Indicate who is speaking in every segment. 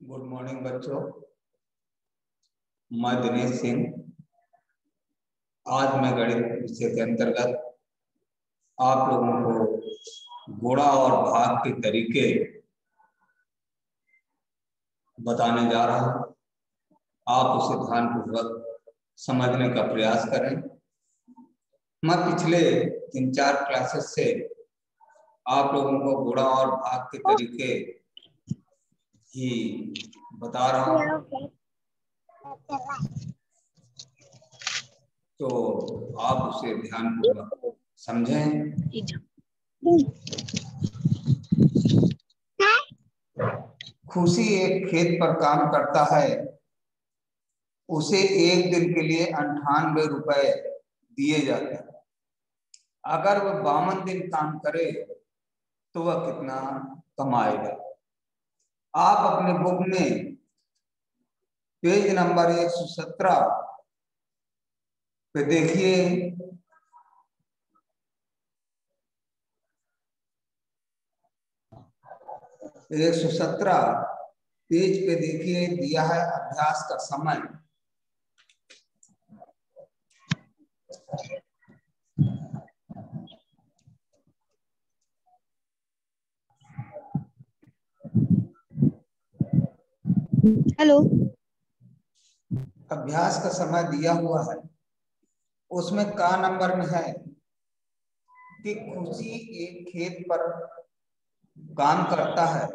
Speaker 1: Good morning बच्चों। मैं दिनेश सिंह। आज मैं गणित विषय के अंतर्गत आप लोगों को गुणा और भाग के तरीके बताने जा रहा हूं। आप उसे ध्यानपूर्वक समझने का प्रयास करें। मैं पिछले 3-4 क्लासेस से आप लोगों को गुणा और भाग के तरीके ही बता रहा हूं, तो आप उसे ध्यानपूर्वक समझें। खुशी एक खेत पर काम करता है। उसे एक दिन के लिए 98 रुपए दिए जाते हैं। अगर वह 52 दिन काम करे तो वह कितना कमाएगा? आप अपने बुक में पेज नंबर 117 पे देखिए। 117 पेज पे देखिए, दिया है अभ्यास का समय।
Speaker 2: हेलो।
Speaker 1: अभ्यास का समय दिया हुआ है, उसमें का नंबर में है कि खुशी एक खेत पर काम करता है।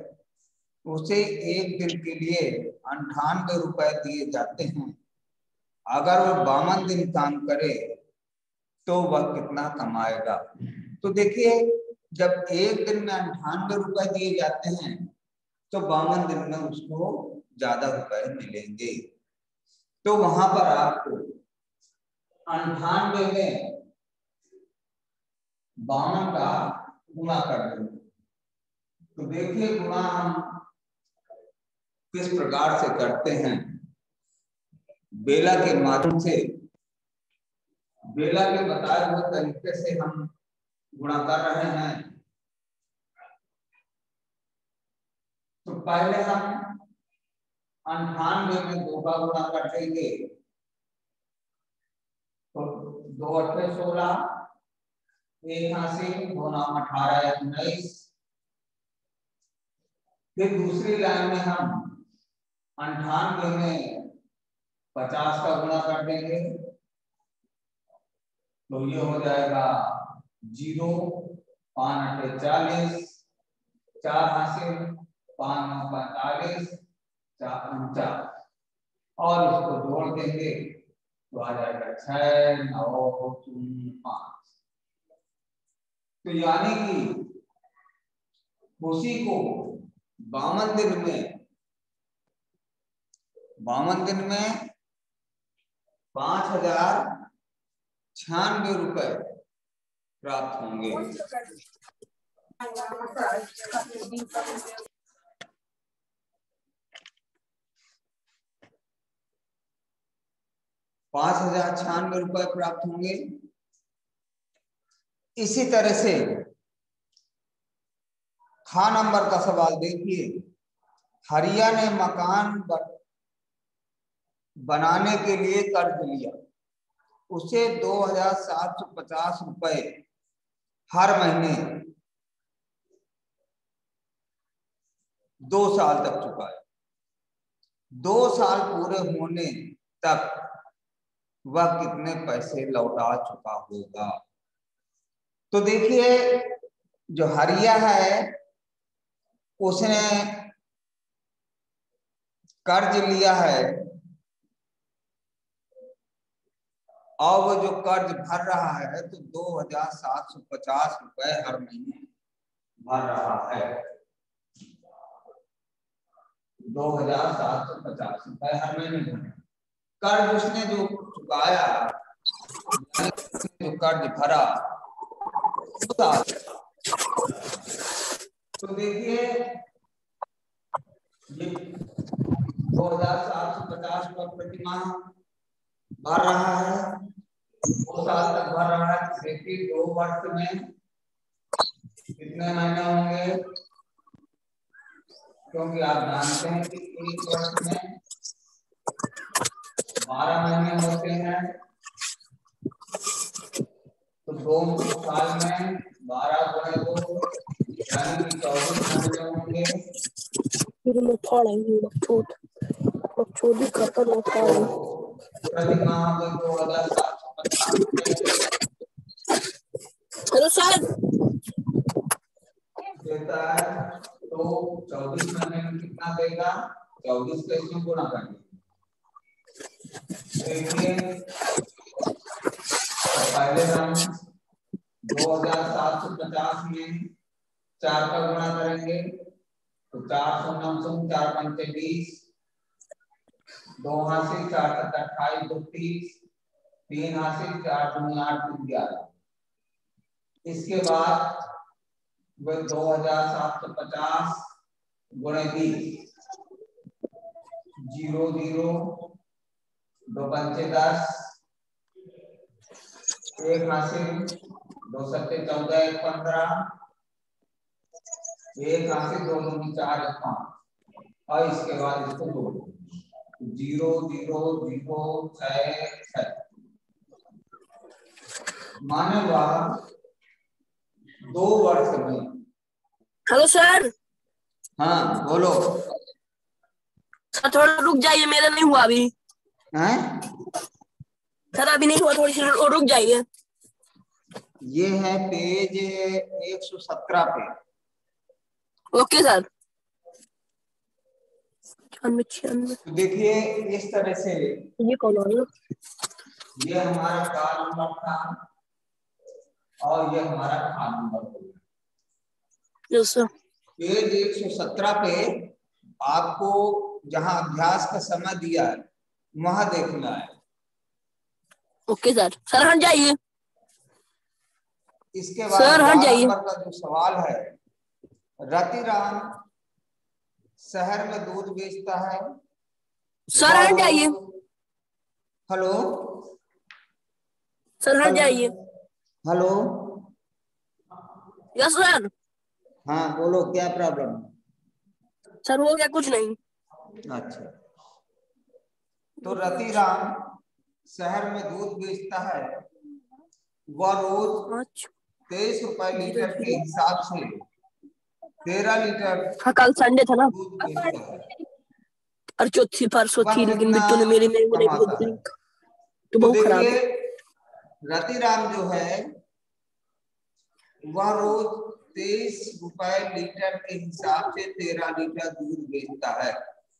Speaker 1: उसे एक दिन के लिए 98 रुपए दिए जाते हैं। अगर वह 52 दिन काम करे तो वह कितना कमाएगा? तो देखिए, जब एक दिन में 98 रुपए दिए जाते हैं तो 52 दिन में उसको ज्यादा रुपए मिलेंगे। तो वहां पर आपको 98 में 52 का गुणा कर देंगे। तो देखिए, गुणा हम किस प्रकार से करते हैं। बेला के माध्यम से, बेला के बताए हुए तरीके से हम गुणा कर रहे हैं। तो पहले हम 98 में 2 का गुणा कर देंगे, तो 2 8 16, 81, 2 9 18, 19। फिर दूसरी लाइन में हम 98 में 50 का गुणा कर देंगे, तो ये हो जाएगा 0, 5 8 40, 4 हासिल, 5 9 45, 4 49, और इसको जोड़ देंगे तो आ जाएगा 6 9 3 5। तो यानी कि खुशी को 52 दिन में 5096 रुपए प्राप्त होंगे। 5096 रुपए प्राप्त होंगे। इसी तरह से खा नंबर का सवाल देखिए। हरिया ने मकान बनाने के लिए कर्ज लिया। उसे 2750 रुपए हर महीने 2 साल तक चुकाए। 2 साल पूरे होने तक वह कितने पैसे लौटा चुका होगा? तो देखिए, जो हरिया है उसने कर्ज लिया है, और वो जो कर्ज भर रहा है तो 2750 रुपए हर महीने भर रहा है। 2750 रुपए हर महीने भर। कर्ज उसने जो चुकाया, जो कर्ज भरा, तो देखिए ये 2750 रुपए प्रति माह भर रहा है। 2 साल तक भर रहा है। देखिए 2 वर्ष में कितने महीने होंगे? क्योंकि आप जानते हैं कि एक वर्ष में 12 महीने होते हैं, तो 2 साल में 12 गुणे 2 यानी कि 24 महीने होंगे। प्रति माह 2750
Speaker 3: हेलो सर
Speaker 1: देता है। तो 24 महीने में कितना देगा? 24 का इसमें गुणा करेंगे। देखिए पहले हम 2750 में 4 का गुणा करेंगे तो 4 शून्य 4 पंचे 20, 2 हासिल 4 सत्ता 28 2 30, 3 हासिल 4 दूनी 8 3 11। इसके बाद वह 2750 गुणे 20, 0 0 2 पंचे 10, 1 हासिल 2 सत्ते 14 1 15, 1 हासिल 2 दूनी 4 1 5। और इसके बाद इसको जोड़ 0 0 0 6 6 माने हुआ 2 वर्ष में।
Speaker 3: Hello sir.
Speaker 1: हाँ बोलो।
Speaker 3: सर थोड़ा रुक जाइए, मेरा नहीं हुआ अभी।
Speaker 1: हैं?
Speaker 3: सर अभी नहीं हुआ, थोड़ी सी रुक जाइए।
Speaker 1: ये है पेज 117 पे।
Speaker 3: Okay sir. 96
Speaker 1: तो देखिए इस तरह से
Speaker 3: ये कौन है?
Speaker 1: ये हमारा कार नंबर था और ये हमारा खान नंबर हो गया।
Speaker 3: Yes sir.
Speaker 1: पेज 117 पे आपको जहां अभ्यास का समय दिया है वहां देखना है।
Speaker 3: Okay sir. सर हट जाइए।
Speaker 1: इसके बाद
Speaker 3: सर हट
Speaker 1: 12
Speaker 3: जाइए।
Speaker 1: नंबर का जो सवाल है, रतिराम शहर में दूध बेचता है।
Speaker 3: सर हट जाइए।
Speaker 1: हेलो
Speaker 3: सर हट जाइए।
Speaker 1: हेलो।
Speaker 3: Yes sir.
Speaker 1: हाँ बोलो क्या प्रॉब्लम?
Speaker 3: सर हो गया कुछ नहीं।
Speaker 1: अच्छा, तो रतिराम शहर में दूध बेचता है। वह रोज 23 रुपए लीटर के हिसाब से 13 लीटर
Speaker 3: हाँ कल संडे था ना।
Speaker 1: दूध बेचता है।
Speaker 3: और चौथी परसों
Speaker 1: वह
Speaker 3: थी, लेकिन
Speaker 1: कितना
Speaker 3: बिट्टू ने मेरी में नहीं
Speaker 1: कमाता है?
Speaker 3: तो
Speaker 1: तो
Speaker 3: बहुत खराब
Speaker 1: देखिए
Speaker 3: है।
Speaker 1: रतिराम जो है वह रोज 23 रुपए लीटर के हिसाब से 13 लीटर दूध बेचता है।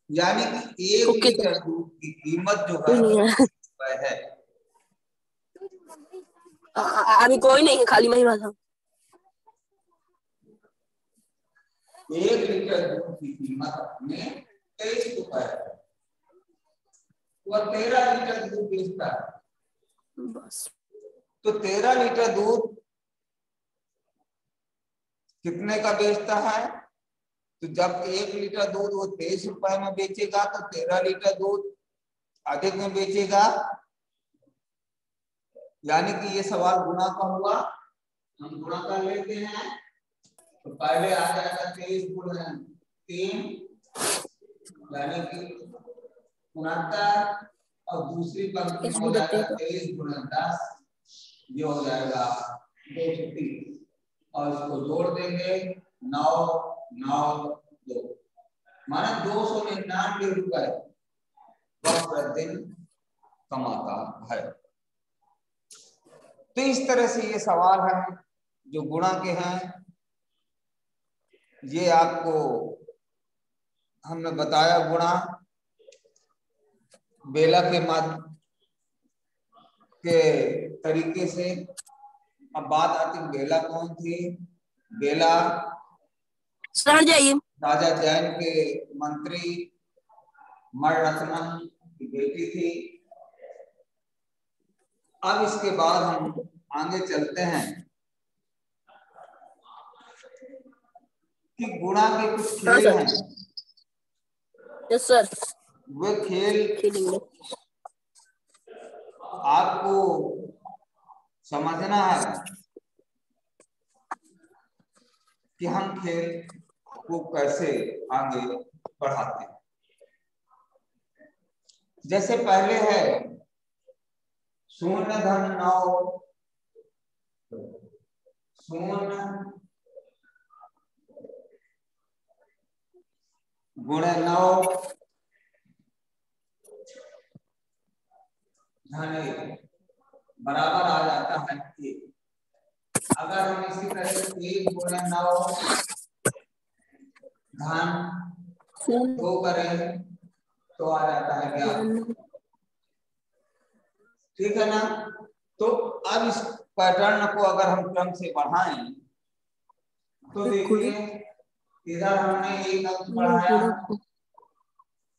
Speaker 1: यानी कि 1
Speaker 3: ओके सर।
Speaker 1: लीटर दूध की कीमत जो
Speaker 3: कोई
Speaker 1: है
Speaker 3: नहीं है
Speaker 1: 20 रुपए है।
Speaker 3: अभी कोई नहीं है, खाली महिमा था।
Speaker 1: 1 लीटर दूध की कीमत में 23 रुपए है। वह 13 लीटर दूध बेचता है।
Speaker 3: बस
Speaker 1: तो 13 लीटर दूध कितने का बेचता है? तो जब 1 लीटर दूध वो 23 रुपए में बेचेगा तो 13 लीटर दूध अधिक में बेचेगा। यानी कि ये सवाल गुणा का हुआ। हम गुणा कर लेते हैं तो पहले आ जाएगा 23 गुणे 3 यानी कि 69 और दूसरी पंक्ति में हो जाएगा 23 गुणे 10, ये हो जाएगा 230 और इसको जोड़ देंगे 9 9 2 माना 299 रुपए वह प्रतिदिन कमाता है। तो इस तरह से ये सवाल है जो गुणा के हैं। ये आपको हमने बताया गुणा बेला के माध्यम के तरीके से। अब बात आती बेला कौन थी? बेला
Speaker 3: सर जाइए।
Speaker 1: राजा जैन के मंत्री मणरत्नम की बेटी थी। अब इसके बाद हम आगे चलते हैं कि गुणा के कुछ खेल हैं।
Speaker 3: Yes sir.
Speaker 1: वे खेल
Speaker 3: खेलेंगे।
Speaker 1: आपको समझना है कि हम खेल को कैसे आगे बढ़ाते हैं। जैसे पहले है 0.9 0 × 9 बराबर आ जाता है 1। अगर हम इसी तरह 1 × 9 धन 2 करें तो आ जाता है 11। ठीक है ना। तो अब इस पैटर्न को अगर हम क्रम से बढ़ाएं तो देखिए इधर हमने एक अंक बढ़ाया,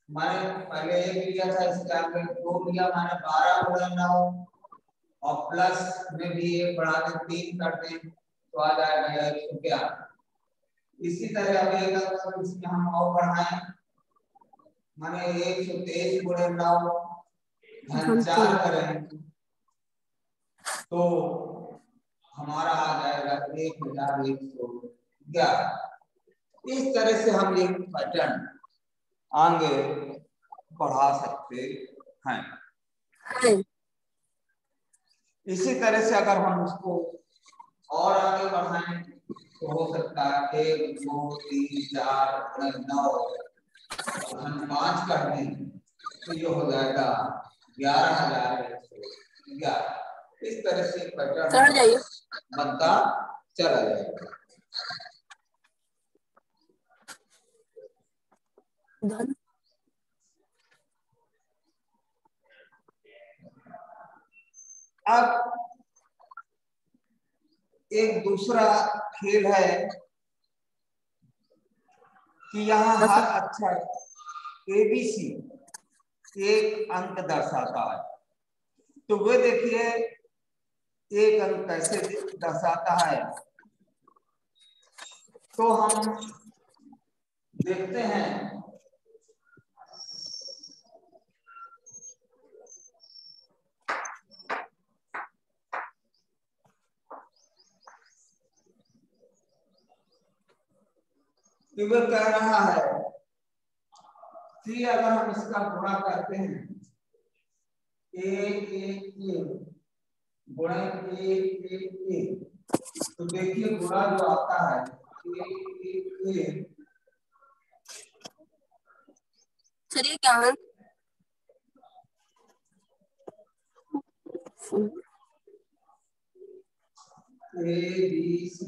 Speaker 1: मैंने पहले 1 लिया था, इसके आगे 2 लिया, मैंने 12 × 9 और प्लस में भी 1 बढ़ा के 3 कर दें तो आ जाएगा 111। इसी तरह अब एक अंक इसमें हम और बढ़ाएं, माने 123 × 9 धन 4 करें तो हमारा आ जाएगा 1111। इस तरह से हम एक पैटर्न आगे बढ़ा सकते हैं। इसी तरह से अगर हम इसको और आगे बढ़ाएं तो हो सकता है 1 2 3 4 9 हम 5 कर दें तो ये हो जाएगा 11,111। इस तरह से पैटर्न बनता चला जाएगा। अब एक दूसरा खेल है कि यहाँ हर अक्षर ABC एक अंक दर्शाता है। तो वे देखिए एक अंक कैसे दर्शाता है, तो हम देखते हैं कि वह कह रहा है कि अगर हम इसका गुणा करते हैं 1 1 1 गुणा 1 1 1 तो देखिए गुणा जो आता है 1 1 1
Speaker 3: सर ये क्या है?
Speaker 1: ABC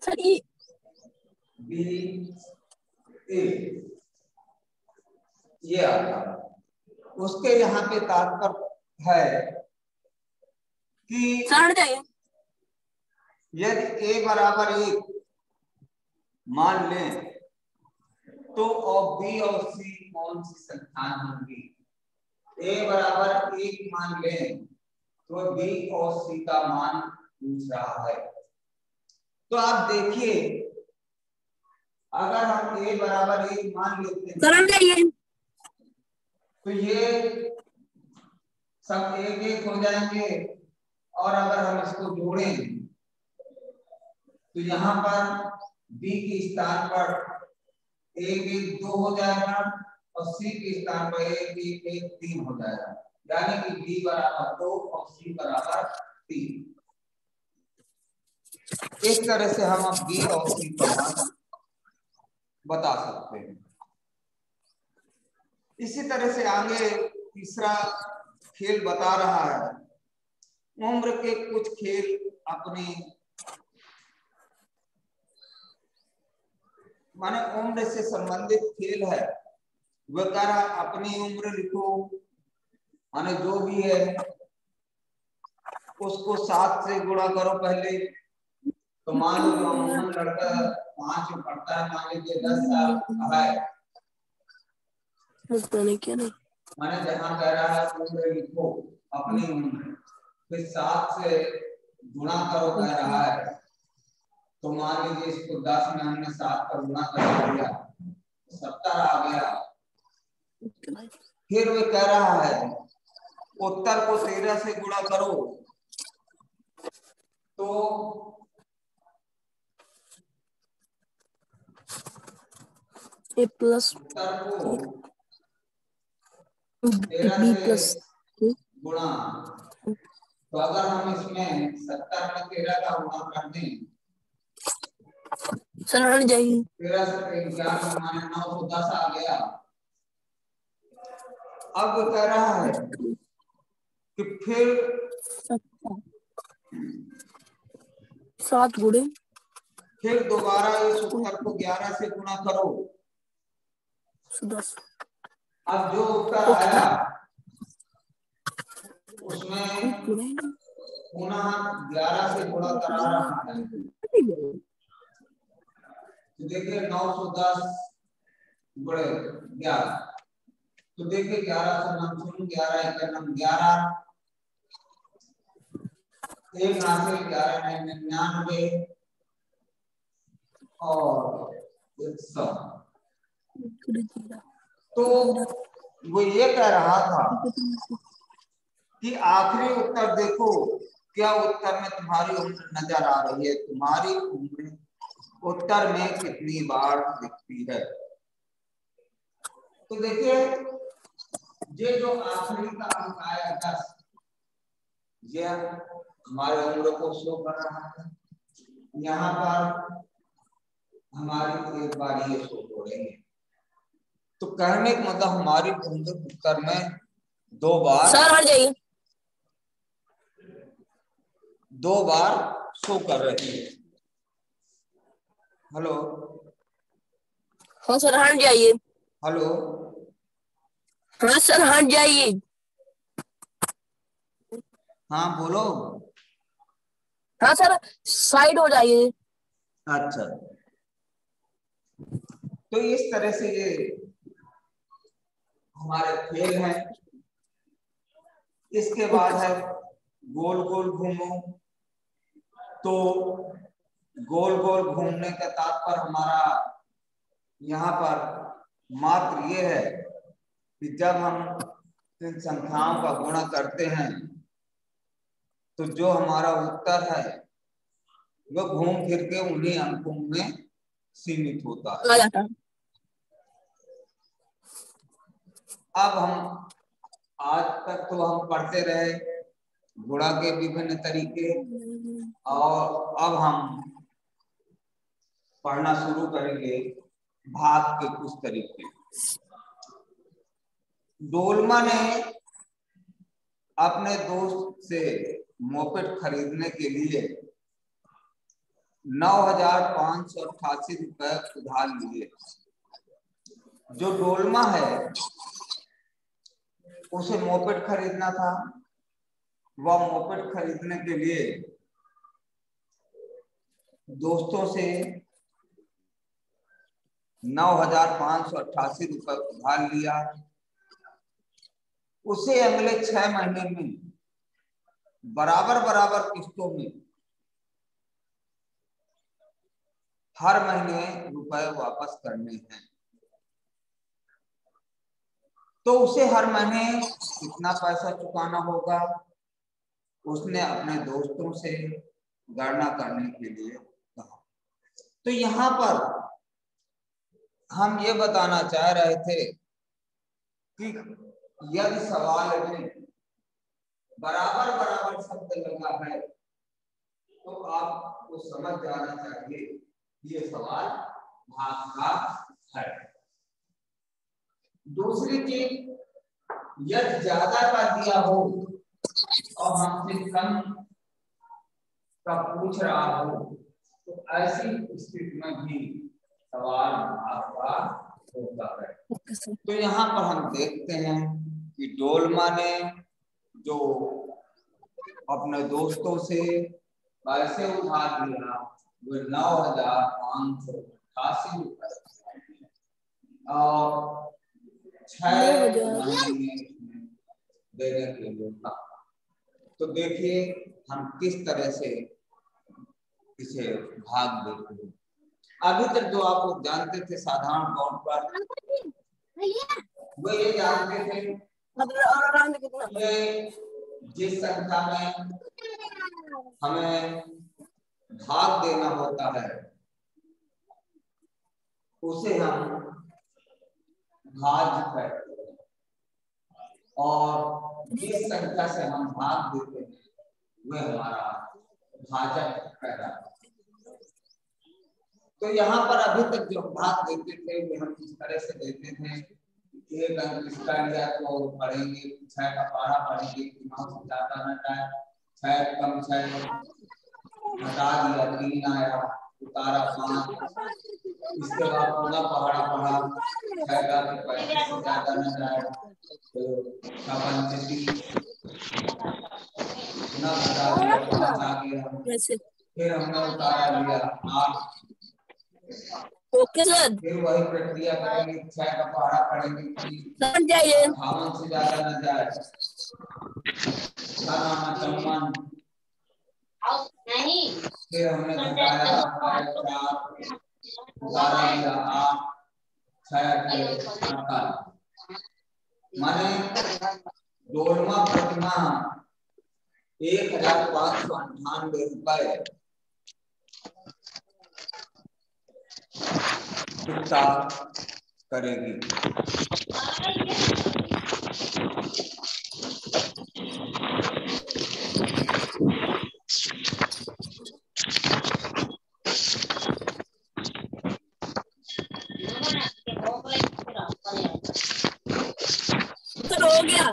Speaker 3: सर ये
Speaker 1: B A ये आता है। उसके यहाँ पे तात्पर्य है कि यदि A बराबर 1 मान लें तो और B और C कौन सी संख्याएं होंगी। A बराबर 1 मान लें तो B और C का मान पूछ रहा है। तो आप देखिए अगर हम A बराबर 1 मान लेते हैं तो ये सब 1 1 हो जाएंगे और अगर हम इसको जोड़ें तो यहाँ पर B के स्थान पर 1 1 2 हो जाएगा और C के स्थान पर 1 1 1 3 हो जाएगा, यानी कि B बराबर 2 और C बराबर 3। इस तरह से हम अब B और C का मान बता सकते हैं। इसी तरह से आगे तीसरा खेल बता रहा है, उम्र के कुछ खेल अपनी माने उम्र से संबंधित खेल है। वह कह रहा अपनी उम्र लिखो, माने जो भी है उसको 7 से गुणा करो पहले। तो मान लो जो अमूमन लड़का 5 में पढ़ता है, मान लीजिए 10 साल का है, माने जहाँ कह रहा है उम्र लिखो अपनी उम्र, फिर 7 से गुणा करो कह रहा है। तो मान लीजिए इसको 10 में हमने 7 का गुणा कर दिया 70 आ गया। फिर वे कह रहा है उत्तर को 13 से गुणा करो तो
Speaker 3: ए प्लस
Speaker 1: उत्तर को 13
Speaker 3: बी
Speaker 1: से
Speaker 3: प्लस
Speaker 1: गुणा, तो अगर हम इसमें 70 में 13 का गुणा कर दें,
Speaker 3: सर हट जाइए।
Speaker 1: 13 से 11 माने 910 आ गया। अब कह रहा है कि फिर
Speaker 3: 7 गुणे
Speaker 1: फिर दोबारा इस उत्तर को 11 से गुणा करो।
Speaker 3: 10।
Speaker 1: अब जो उत्तर आया उसमें पुनः 11 से गुणा करा रहा है। तो देखिए 910 गुणे 11, तो देखिए 11 से 9 सुन 11 1 11, एक हासिल 11 99 और 100। तो वो ये कह रहा था कि आखिरी उत्तर देखो, क्या उत्तर में तुम्हारी उम्र नजर आ रही है, तुम्हारी उम्र उत्तर में कितनी बार दिखती है। तो देखिए ये जो आखिरी का अंक आया 10, यह हमारे उम्र को शो कर रहा है। यहाँ पर हमारी एक बार ये शो हो रही है, तो कहने का मतलब हमारी उम्र उत्तर में 2 बार,
Speaker 3: सर हट जाइए,
Speaker 1: 2 बार शो कर रही है। हेलो
Speaker 3: हाँ सर हट जाइए,
Speaker 1: हेलो,
Speaker 3: हाँ सर हट जाइए।
Speaker 1: हाँ बोलो।
Speaker 3: हाँ सर साइड हो जाइए।
Speaker 1: अच्छा, तो इस तरह से ये हमारे खेल हैं। इसके बाद है गोल गोल घूमो। तो गोल गोल घूमने का तात्पर्य हमारा यहाँ पर मात्र ये है कि जब हम इन संख्याओं का गुणा करते हैं तो जो हमारा उत्तर है वह घूम फिर के उन्हीं अंकों में सीमित होता है। अब हम आज तक तो हम पढ़ते रहे गुणा के विभिन्न तरीके, और अब हम पढ़ना शुरू करेंगे भाग के कुछ तरीके। डोलमा ने अपने दोस्त से मोपेड खरीदने के लिए 9,588 रुपए उधार लिए। जो डोलमा है उसे मोपेड खरीदना था, वह मोपेड खरीदने के लिए दोस्तों से 9,588 रुपए उधार लिया। उसे अगले 6 महीने में बराबर बराबर किस्तों में हर महीने रुपए वापस करने हैं। तो उसे हर महीने कितना पैसा चुकाना होगा, उसने अपने दोस्तों से गणना करने के लिए कहा। तो यहाँ पर हम ये बताना चाह रहे थे कि यदि सवाल में बराबर बराबर शब्द लगा है तो आपको समझ जाना चाहिए ये सवाल भाग का है। दूसरी चीज, यदि ज्यादा का दिया हो और हमसे कम का पूछ रहा हो तो ऐसी स्थिति में भी सवाल भाग का होता है। तो यहाँ पर हम देखते हैं कि डोलमा ने जो अपने दोस्तों से पैसे उधार लिया वो 9,588 रुपए और 6 महीने देने के लिए था। तो देखिए हम किस तरह से इसे भाग देते हैं। अभी तक जो आप लोग जानते थे साधारण तौर पर, वो ये जानते थे कि जिस संख्या में हमें भाग देना होता है उसे हम भाज्य है और जिस संख्या से हम भाग देते हैं वह हमारा भाजक कहलाता है। तो यहाँ पर अभी तक जो भाग देते थे वे हम इस तरह से देते थे, एक अंक इसका लिया तो पढ़ेंगे 6 का पारा पढ़ेंगे कि 9 से ज्यादा न जाए, 6 कम 6 हटा दिया 3 आया, उतारा 5, इसके बाद पुनः पहाड़ा पढ़ा 6 का 35 से ज्यादा न जाए तो 6 से 30, पुनः घटा दिया 5 आ गया, फिर हमने उतारा लिया 8।
Speaker 3: ओके सर,
Speaker 1: फिर वही प्रक्रिया करेंगे, 6 का पहाड़ा पढ़ेंगे कि
Speaker 3: समझ जाइए
Speaker 1: 58 से ज्यादा न जाए, 54, फिर हमने घटाया 4, उतारा लिया 8, 6 48, माने 2वां प्रतिमा 1598 रुपए चुकता करेगी।
Speaker 3: सर हो गया।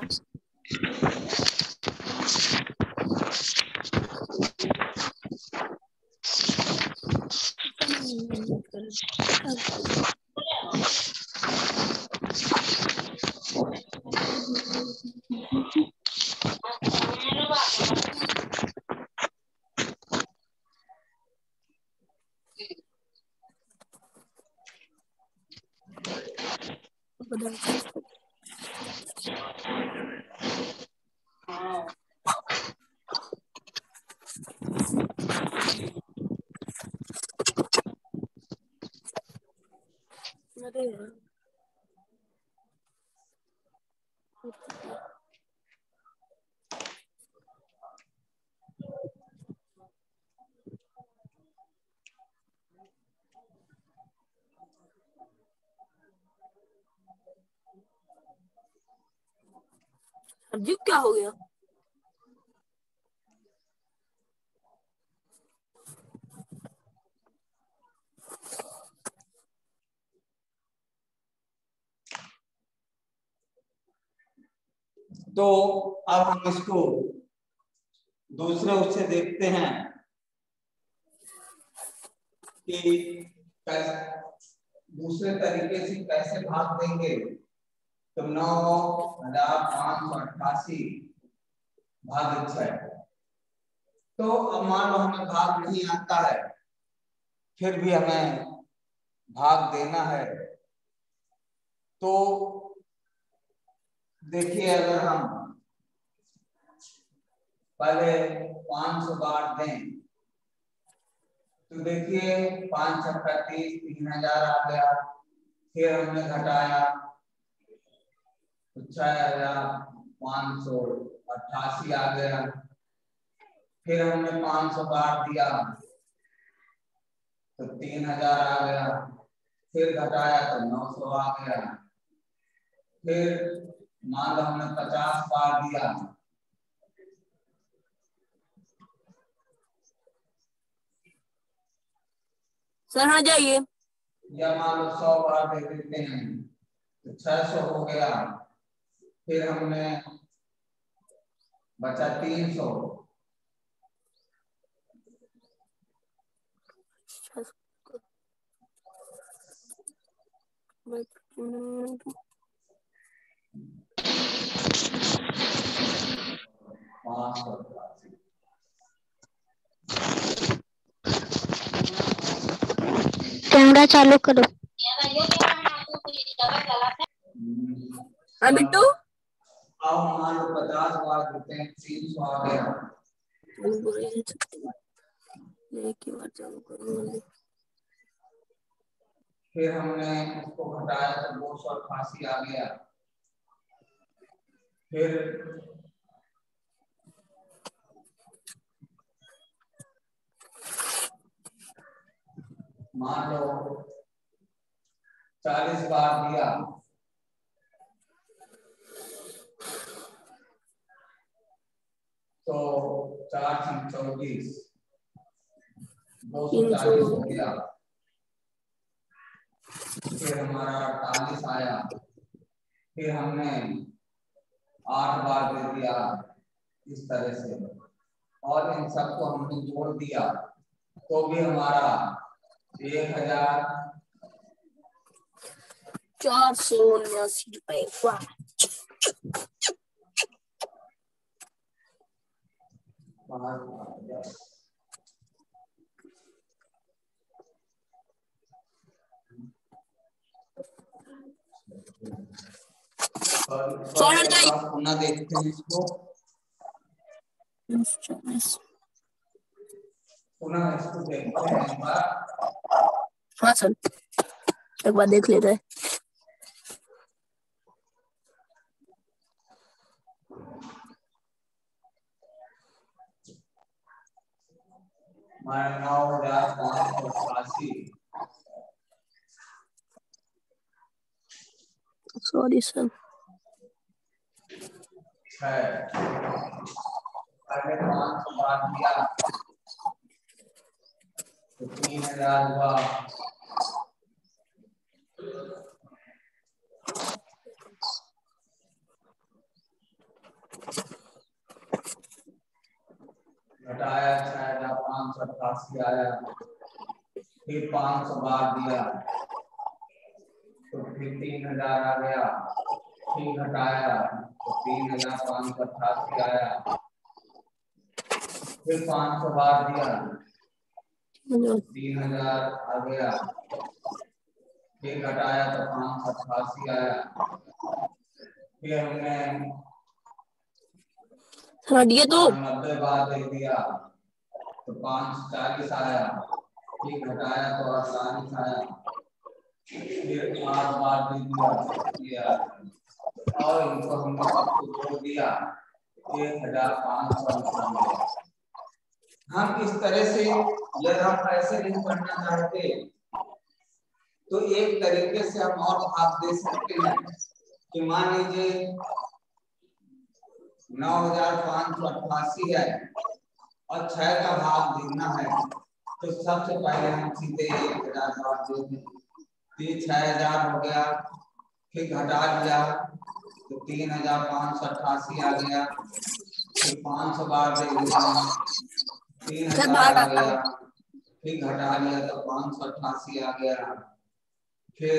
Speaker 3: अजीब क्या हो गया?
Speaker 1: तो अब हम इसको दूसरे उससे देखते हैं कि दूसरे तरीके से कैसे भाग देंगे। तो 9588 भाग 6। तो अब मान लो हमें भाग नहीं आता है, फिर भी हमें भाग देना है। तो देखिए, अगर हम पहले 500 बार दें तो देखिए 5 छक्का 30, 3000 आ गया। फिर हमने घटाया तो 6588 आ गया। फिर हमने 500 बार दिया तो 3000 आ गया। फिर घटाया तो 900 आ गया। फिर मान लो हमने 50 बार दिया,
Speaker 3: सर हाँ जाइए।
Speaker 1: या मान लो 100 बार दे देते हैं तो 600 हो गया। फिर हमने बचा 300,
Speaker 2: कैमरा चालू करो।
Speaker 3: हाँ बिट्टू,
Speaker 1: अब मान लो 50 बार देते हैं 300 आ गया। फिर हमने उसको घटाया तो 288 आ गया। फिर मान लो 40 बार दिया तो 4 × 24 240 हो गया। फिर हमारा 48 आया। फिर हमने 8 बार दे दिया इस तरह से, और इन सबको हमने जोड़ दिया तो भी हमारा
Speaker 3: 1479 रुपए। वाह।
Speaker 1: पुनः देखते हैं इसको, पुनः इसको देखते हैं एक बार।
Speaker 3: हाँ सर, एक बार देख लेते हैं।
Speaker 1: हमारा 9588
Speaker 3: सॉरी सर।
Speaker 1: पहले 500 बार दिया तो 3000 हुआ। घटाया 6588 आया। फिर 500 बार दिया तो फिर 3000 आ गया। फिर घटाया तो 3588 आया। फिर 500 बार दिया 3000 आ गया। फिर घटाया तो 588 आया। फिर हमने 90 बार दे दिया तो 540 आया। फिर घटाया तो 48 आया। फिर 8 बार दे दिया और इनको हमने सबको जोड़ दिया 1500। हम इस तरह से, यदि हम ऐसे नहीं करना चाहते तो एक तरीके से हम और भाग दे सकते हैं कि मान लीजिए 9588 है और 6 का भाग देना है, तो सबसे पहले हम सीधे 1000 बार दे दें। 6000 हो गया। फिर घटा लिया तो 3588 आ गया। फिर 500 बार दे दिया 3000 आ गया। फिर घटा लिया तो 588 आ गया। फिर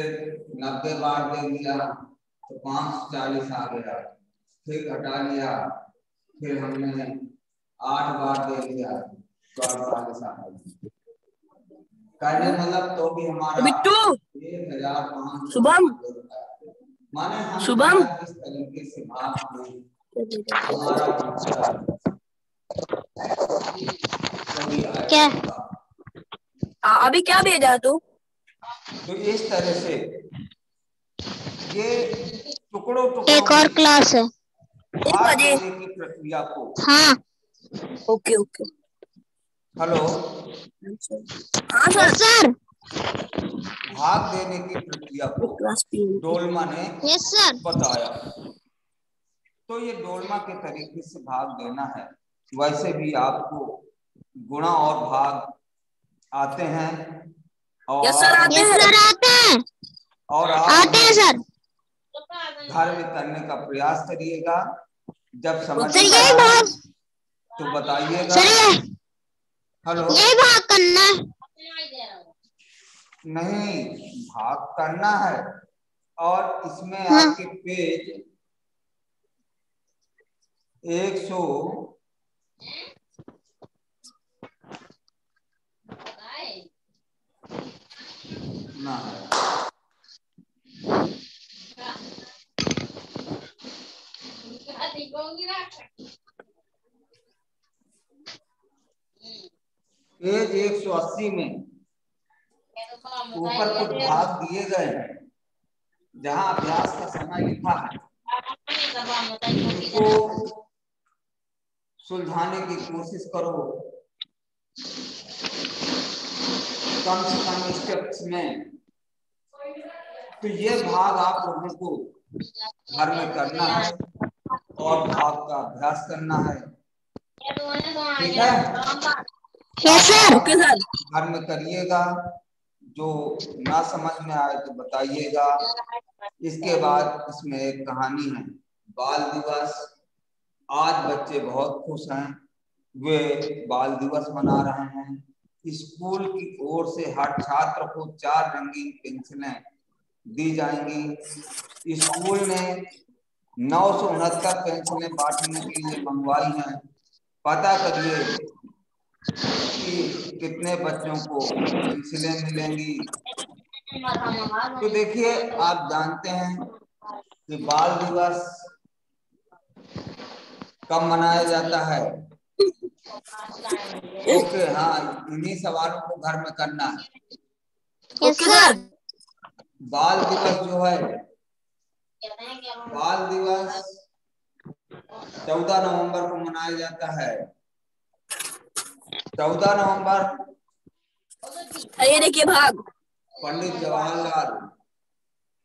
Speaker 1: 90 बार दे दिया तो 540 आ गया। फिर घटा लिया, फिर हमने 8 बार दे दिया तो 48 आ गया। करने मतलब तो भी हमारा 1500
Speaker 3: शुभम,
Speaker 1: माने हम
Speaker 3: शुभम
Speaker 1: इस तरीके से भाग में हमारा
Speaker 2: क्या
Speaker 3: अभी क्या भेजा तू?
Speaker 1: तो इस तरह से ये टुकड़ों
Speaker 2: एक और क्लास है।
Speaker 1: भाग देने की प्रक्रिया को,
Speaker 2: हाँ
Speaker 3: ओके ओके।
Speaker 1: हेलो,
Speaker 3: हाँ सर।
Speaker 2: सर
Speaker 1: भाग देने की प्रक्रिया को डोलमा ने बताया। तो ये डोलमा के तरीके से भाग देना है। वैसे भी आपको गुणा और भाग आते हैं और
Speaker 3: यस सर आते हैं।
Speaker 1: और
Speaker 2: आते हैं सर।
Speaker 1: घर में करने का प्रयास करिएगा। जब समझ
Speaker 2: सर
Speaker 1: में
Speaker 2: यही
Speaker 1: आए
Speaker 2: भाग,
Speaker 1: तो बताइएगा।
Speaker 2: सर
Speaker 1: हेलो,
Speaker 2: यही भाग करना है?
Speaker 1: नहीं, भाग करना है और इसमें
Speaker 2: हाँ।
Speaker 1: आपके पेज 100 ना है। पेज 180 में ऊपर कुछ भाग दिए गए हैं जहां अभ्यास का समय लिखा है, उसको सुलझाने की कोशिश करो कम से कम स्टेप्स में। तो ये भाग आप लोगों को घर में करना है और भाग का अभ्यास करना है। ठीक है?
Speaker 2: Yes sir.
Speaker 3: Okay sir.
Speaker 1: घर में करिएगा, जो ना समझ में आए तो बताइएगा। इसके बाद इसमें एक कहानी है, बाल दिवस। आज बच्चे बहुत खुश हैं, वे बाल दिवस मना रहे हैं। स्कूल की ओर से हर छात्र को 4 रंगीन पेंसिलें दी जाएंगी। स्कूल ने 969 पेंसिलें बांटने के लिए मंगवाई हैं। पता करिए कि कितने बच्चों को पेंसिलें मिलेंगी। तो देखिए, आप जानते हैं कि बाल दिवस कब मनाया जाता है? ओके, हाँ, इन्हीं सवालों को घर में करना है।
Speaker 2: Yes
Speaker 3: okay
Speaker 2: sir.
Speaker 3: सर।
Speaker 1: बाल दिवस जो है, बाल दिवस 14 नवंबर को मनाया जाता है। 14 नवंबर
Speaker 3: ये देखिए भाग।
Speaker 1: पंडित जवाहरलाल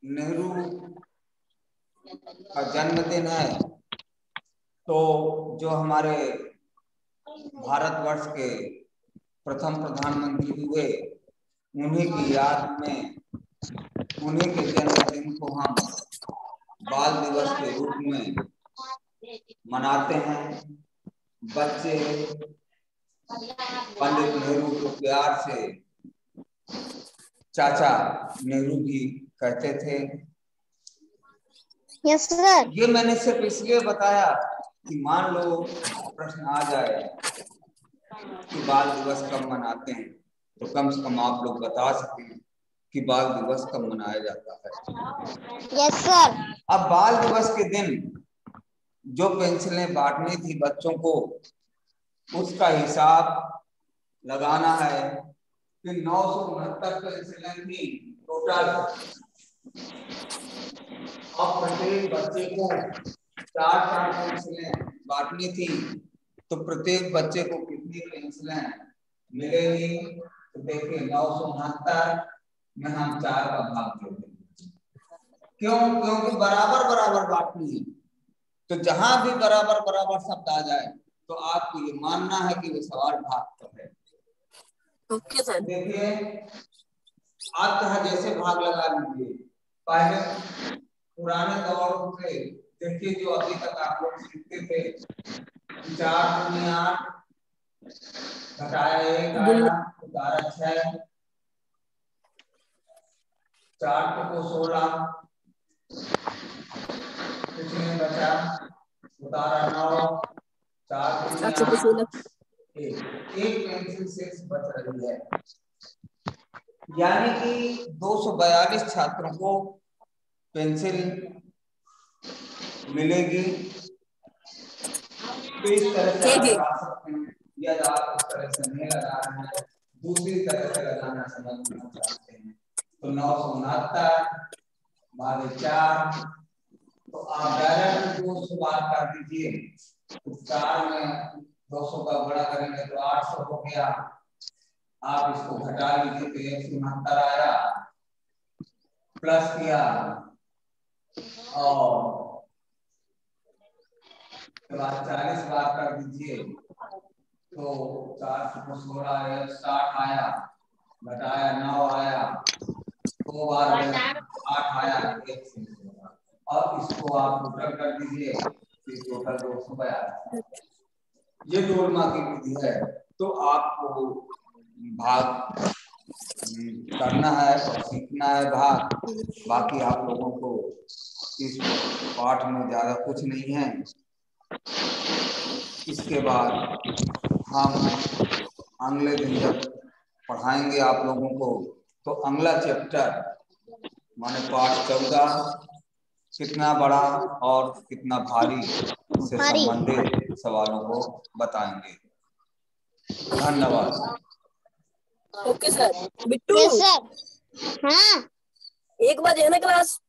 Speaker 1: नेहरू का जन्मदिन है। तो जो हमारे भारतवर्ष के प्रथम प्रधानमंत्री हुए, उन्हीं की याद में, उन्हीं के जन्मदिन को हम बाल दिवस के रूप में मनाते हैं। बच्चे पंडित नेहरू को प्यार से चाचा नेहरू भी कहते थे।
Speaker 2: Yes sir.
Speaker 1: ये मैंने सिर्फ इसलिए बताया कि मान लो प्रश्न आ जाए कि बाल दिवस कब मनाते हैं, तो कम से कम आप लोग बता सकें कि बाल दिवस कब मनाया जाता है।
Speaker 2: Yes sir.
Speaker 1: अब बाल दिवस के दिन जो पेंसिलें बांटनी थी बच्चों को, उसका हिसाब लगाना है कि 969 पेंसिलें थी टोटल। अब प्रत्येक बच्चे को 4 पेंसिलें बांटनी थी, तो प्रत्येक बच्चे को कितनी पेंसिलें मिलेगी? तो देखिए, 969 में हम 4 का भाग जोड़ देंगे। क्यों? क्योंकि बराबर बराबर बांटनी है। तो जहां भी बराबर बराबर शब्द आ जाए तो आपको ये मानना है कि वो सवाल भाग पर है।
Speaker 3: Okay sir.
Speaker 1: देखिए, आप चाहे जैसे भाग लगा लीजिए। पहले पुराने दौर से देखिए, जो अभी तक आप लोग सीखते थे, 4 दूनी 8 घटाया 1 आया, उतारा 6, 4 को 16, कुछ नहीं बचा, उतारा 9, 4 दूनी 8, एक पेंसिल शेष बच रही है। यानी कि 242 छात्रों को पेंसिल मिलेगी। तो इस तरह से आप लगा सकते हैं, या आप इस तरह से नहीं लगा रहे हैं, दूसरी तरह से लगाना समझना चाहते हैं, तो 969 भागे 4, तो आप डायरेक्ट 200 बार कर दीजिए। तो 4 में 200 का बड़ा करेंगे तो 800 हो गया। आप इसको घटा लीजिए तो 169 आया, प्लस किया और के बाद 40 बार कर दीजिए, तो 4 को 16 60 आया, घटाया 9 आया, 2 बार 8 आया, 1 से और इसको आप टोटल कर दीजिए, टोटल 242। ये जोड़ना की विधि है। तो आपको भाग करना है और सीखना है भाग। बाकी आप लोगों को इस पाठ में ज्यादा कुछ नहीं है। इसके बाद हम अगले दिन जब पढ़ाएंगे आप लोगों को, तो अगला चैप्टर माने पाठ 14 कितना बड़ा और कितना भारी से संबंधित सवालों को बताएंगे। धन्यवाद।
Speaker 3: Okay sir. Bittu,
Speaker 2: yes sir. हाँ।
Speaker 3: 1 बजे है ना क्लास?